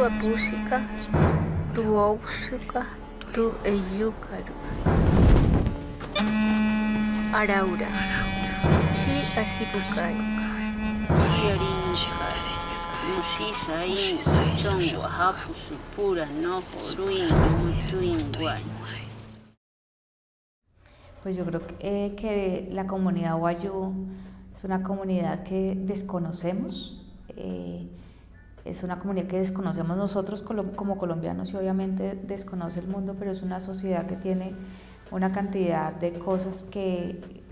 Pushika, tu Oxuka, tu Eyukaru, Araura, Chi Asibukai, Chiarinkai, Mushisain, Chongwa Hapu Supura, Nojo, Ruin, Mutuinguay. Pues yo creo que la comunidad Wayuu es una comunidad que desconocemos, es una comunidad que desconocemos nosotros como colombianos y obviamente desconoce el mundo, pero es una sociedad que tiene una cantidad de cosas que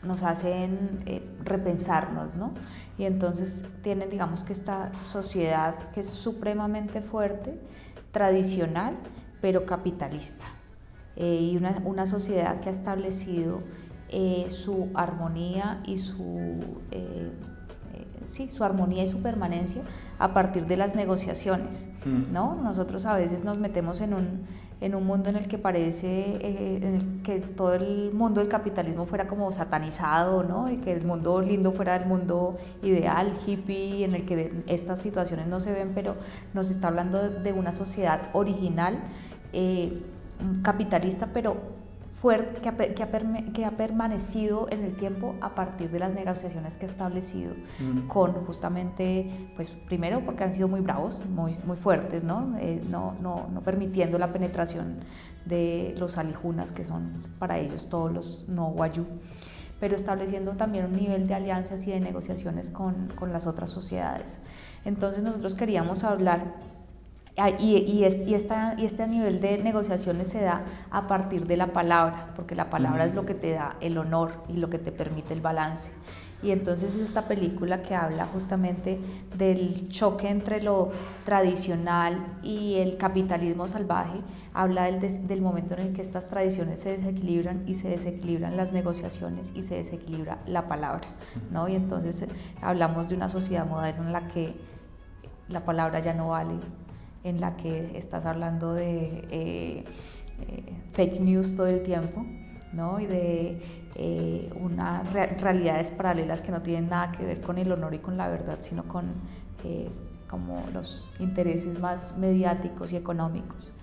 nos hacen repensarnos, ¿no? Y entonces tienen, digamos que esta sociedad que es supremamente fuerte, tradicional, pero capitalista. Y una sociedad que ha establecido su armonía y su armonía y su permanencia a partir de las negociaciones, ¿no? Nosotros a veces nos metemos en un mundo en el que parece en el que todo el mundo del capitalismo fuera como satanizado, ¿no? Y que el mundo lindo fuera el mundo ideal, hippie, en el que estas situaciones no se ven, pero nos está hablando de una sociedad original, capitalista, pero fuerte, que ha permanecido en el tiempo a partir de las negociaciones que ha establecido con justamente, pues primero porque han sido muy bravos, muy fuertes, ¿no? No permitiendo la penetración de los alijunas, que son para ellos todos los no Wayuu, pero estableciendo también un nivel de alianzas y de negociaciones con las otras sociedades. Entonces nosotros queríamos hablar. Y este nivel de negociaciones se da a partir de la palabra, porque la palabra es lo que te da el honor y lo que te permite el balance. Y entonces esta película que habla justamente del choque entre lo tradicional y el capitalismo salvaje, habla del momento en el que estas tradiciones se desequilibran y se desequilibran las negociaciones y se desequilibra la palabra, ¿no? Y entonces hablamos de una sociedad moderna en la que la palabra ya no vale, en la que estás hablando de fake news todo el tiempo, ¿no? Y de unas realidades paralelas que no tienen nada que ver con el honor y con la verdad, sino con como los intereses más mediáticos y económicos,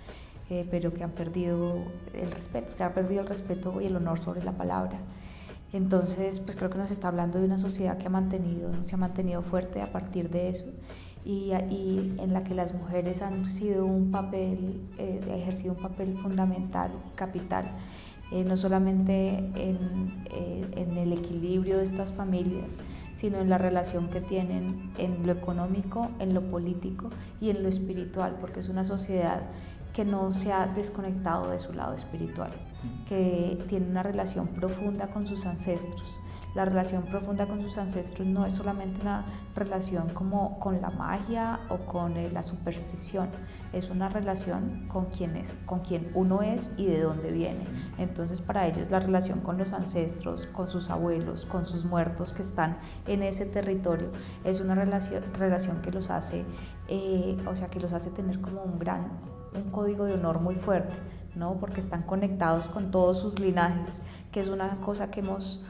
pero que han perdido el respeto, se ha perdido el respeto y el honor sobre la palabra. Entonces, pues creo que nos está hablando de una sociedad que se ha mantenido fuerte a partir de eso, y en la que las mujeres han ejercido un papel fundamental y capital, no solamente en el equilibrio de estas familias, sino en la relación que tienen en lo económico, en lo político y en lo espiritual, porque es una sociedad que no se ha desconectado de su lado espiritual, que tiene una relación profunda con sus ancestros. La relación profunda con sus ancestros no es solamente una relación como con la magia o con la superstición, es una relación con quien uno es y de dónde viene. Entonces para ellos la relación con los ancestros, con sus abuelos, con sus muertos que están en ese territorio, es una relación que los hace, que los hace tener como un código de honor muy fuerte, ¿no? Porque están conectados con todos sus linajes, que es una cosa que hemos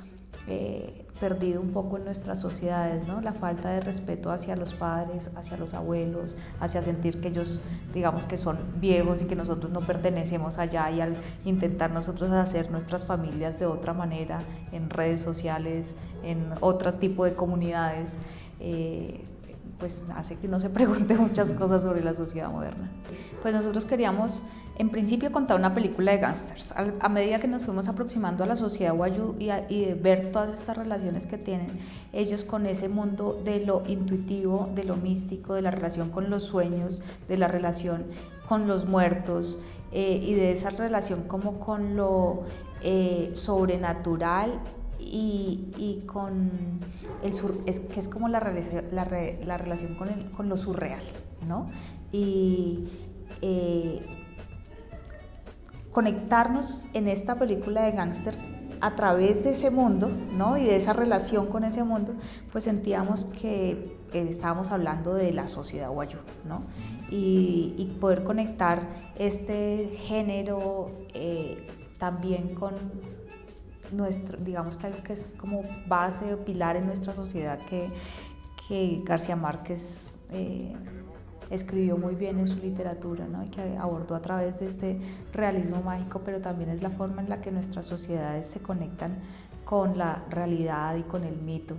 perdido un poco en nuestras sociedades, ¿no? La falta de respeto hacia los padres, hacia los abuelos, hacia sentir que ellos, digamos, que son viejos y que nosotros no pertenecemos allá, y al intentar nosotros hacer nuestras familias de otra manera en redes sociales, en otro tipo de comunidades, pues hace que uno se pregunte muchas cosas sobre la sociedad moderna. Pues nosotros queríamos, en principio, contar una película de gángsters. A medida que nos fuimos aproximando a la sociedad Wayuu y de ver todas estas relaciones que tienen ellos con ese mundo de lo intuitivo, de lo místico, de la relación con los sueños, de la relación con los muertos, y de esa relación como con lo sobrenatural y con que es como la relación con lo surreal, ¿no? Y conectarnos en esta película de gángster a través de ese mundo, ¿no? Y de esa relación con ese mundo, pues sentíamos que estábamos hablando de la sociedad Wayuu, ¿no? Y poder conectar este género también con digamos que algo que es como base o pilar en nuestra sociedad, que García Márquez escribió muy bien en su literatura, ¿no? Y que abordó a través de este realismo mágico, pero también es la forma en la que nuestras sociedades se conectan con la realidad y con el mito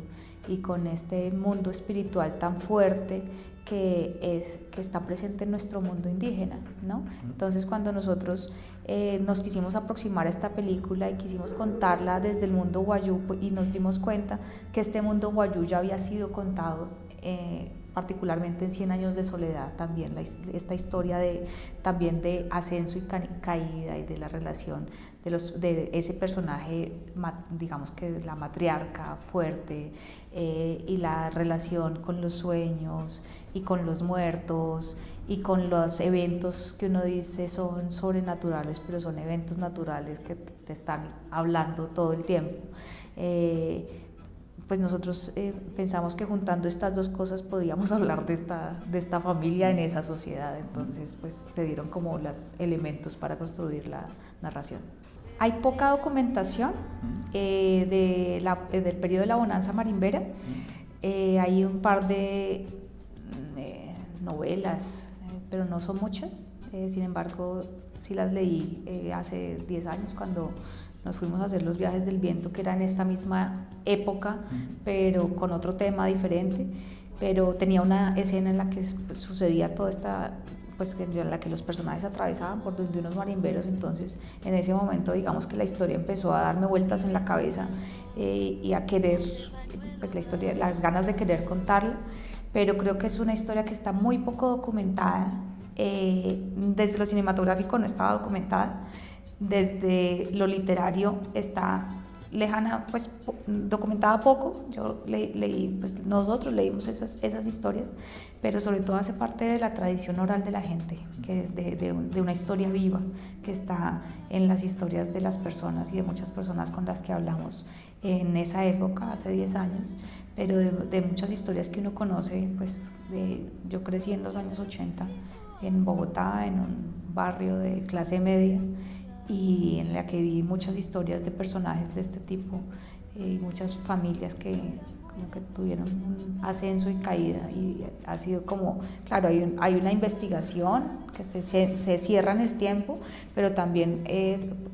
y con este mundo espiritual tan fuerte que está presente en nuestro mundo indígena, ¿no? Entonces, cuando nosotros nos quisimos aproximar a esta película y quisimos contarla desde el mundo wayú, y nos dimos cuenta que este mundo wayú ya había sido contado particularmente en 100 años de soledad, también esta historia también de ascenso y caída, y de la relación de ese personaje, digamos que la matriarca fuerte, y la relación con los sueños y con los muertos y con los eventos que uno dice son sobrenaturales, pero son eventos naturales que te están hablando todo el tiempo. Pues nosotros pensamos que juntando estas dos cosas podíamos hablar de esta familia en esa sociedad. Entonces pues se dieron como los elementos para construir la narración. Hay poca documentación del periodo de la bonanza marimbera. Hay un par de novelas, pero no son muchas. Sin embargo, sí las leí hace 10 años cuando nos fuimos a hacer los viajes del viento, que era en esta misma época, pero con otro tema diferente. Pero tenía una escena en la que pues, sucedía toda esta, pues en la que los personajes atravesaban por donde unos marimberos. Entonces en ese momento digamos que la historia empezó a darme vueltas en la cabeza y a querer, pues la historia, las ganas de querer contarla, pero creo que es una historia que está muy poco documentada. Desde lo cinematográfico no estaba documentada, desde lo literario está lejana, pues documentada poco. Yo leí, pues nosotros leímos esas historias, pero sobre todo hace parte de la tradición oral de la gente, de una historia viva que está en las historias de las personas y de muchas personas con las que hablamos en esa época, hace 10 años, pero de muchas historias que uno conoce. Pues yo crecí en los años 80 en Bogotá, en un barrio de clase media, y en la que vi muchas historias de personajes de este tipo, y muchas familias que como que tuvieron un ascenso y caída, y ha sido como, claro, hay una investigación que se cierra en el tiempo, pero también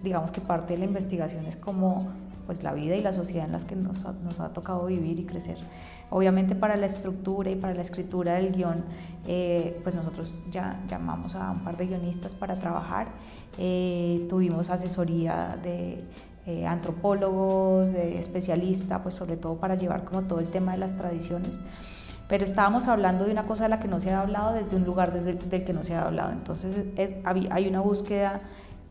digamos que parte de la investigación es como pues la vida y la sociedad en las que nos ha tocado vivir y crecer. Obviamente para la estructura y para la escritura del guión, pues nosotros ya llamamos a un par de guionistas para trabajar. Tuvimos asesoría de antropólogos, de especialistas, pues sobre todo para llevar como todo el tema de las tradiciones. Pero estábamos hablando de una cosa de la que no se ha hablado desde un lugar del que no se ha hablado. Entonces hay una búsqueda.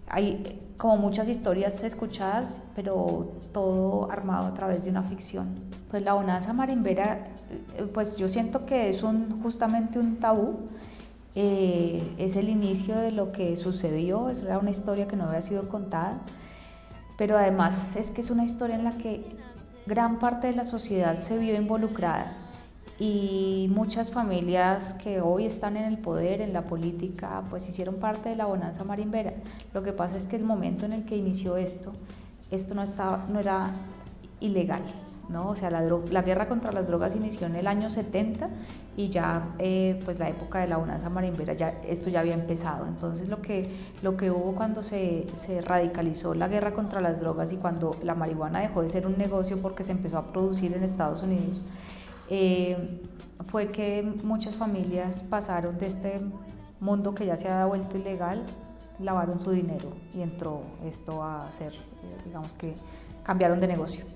Hay como muchas historias escuchadas, pero todo armado a través de una ficción. Pues la bonanza marimbera, pues yo siento que es justamente un tabú. Es el inicio de lo que sucedió, era una historia que no había sido contada, pero además es que es una historia en la que gran parte de la sociedad se vio involucrada. Y muchas familias que hoy están en el poder, en la política, pues hicieron parte de la bonanza marimbera. Lo que pasa es que el momento en el que inició esto no era ilegal, ¿no? O sea, la guerra contra las drogas inició en el año 70 y ya pues la época de la bonanza marimbera, esto ya había empezado. Entonces lo que hubo cuando se radicalizó la guerra contra las drogas y cuando la marihuana dejó de ser un negocio porque se empezó a producir en Estados Unidos, fue que muchas familias pasaron de este mundo que ya se había vuelto ilegal, lavaron su dinero y entró esto a ser, digamos que cambiaron de negocio.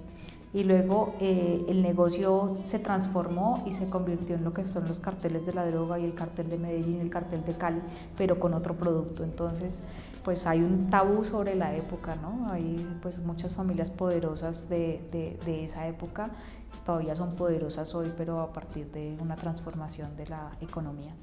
Y luego el negocio se transformó y se convirtió en lo que son los carteles de la droga y el cartel de Medellín, el cartel de Cali, pero con otro producto. Entonces, pues hay un tabú sobre la época, ¿no? Hay pues muchas familias poderosas de esa época, todavía son poderosas hoy, pero a partir de una transformación de la economía.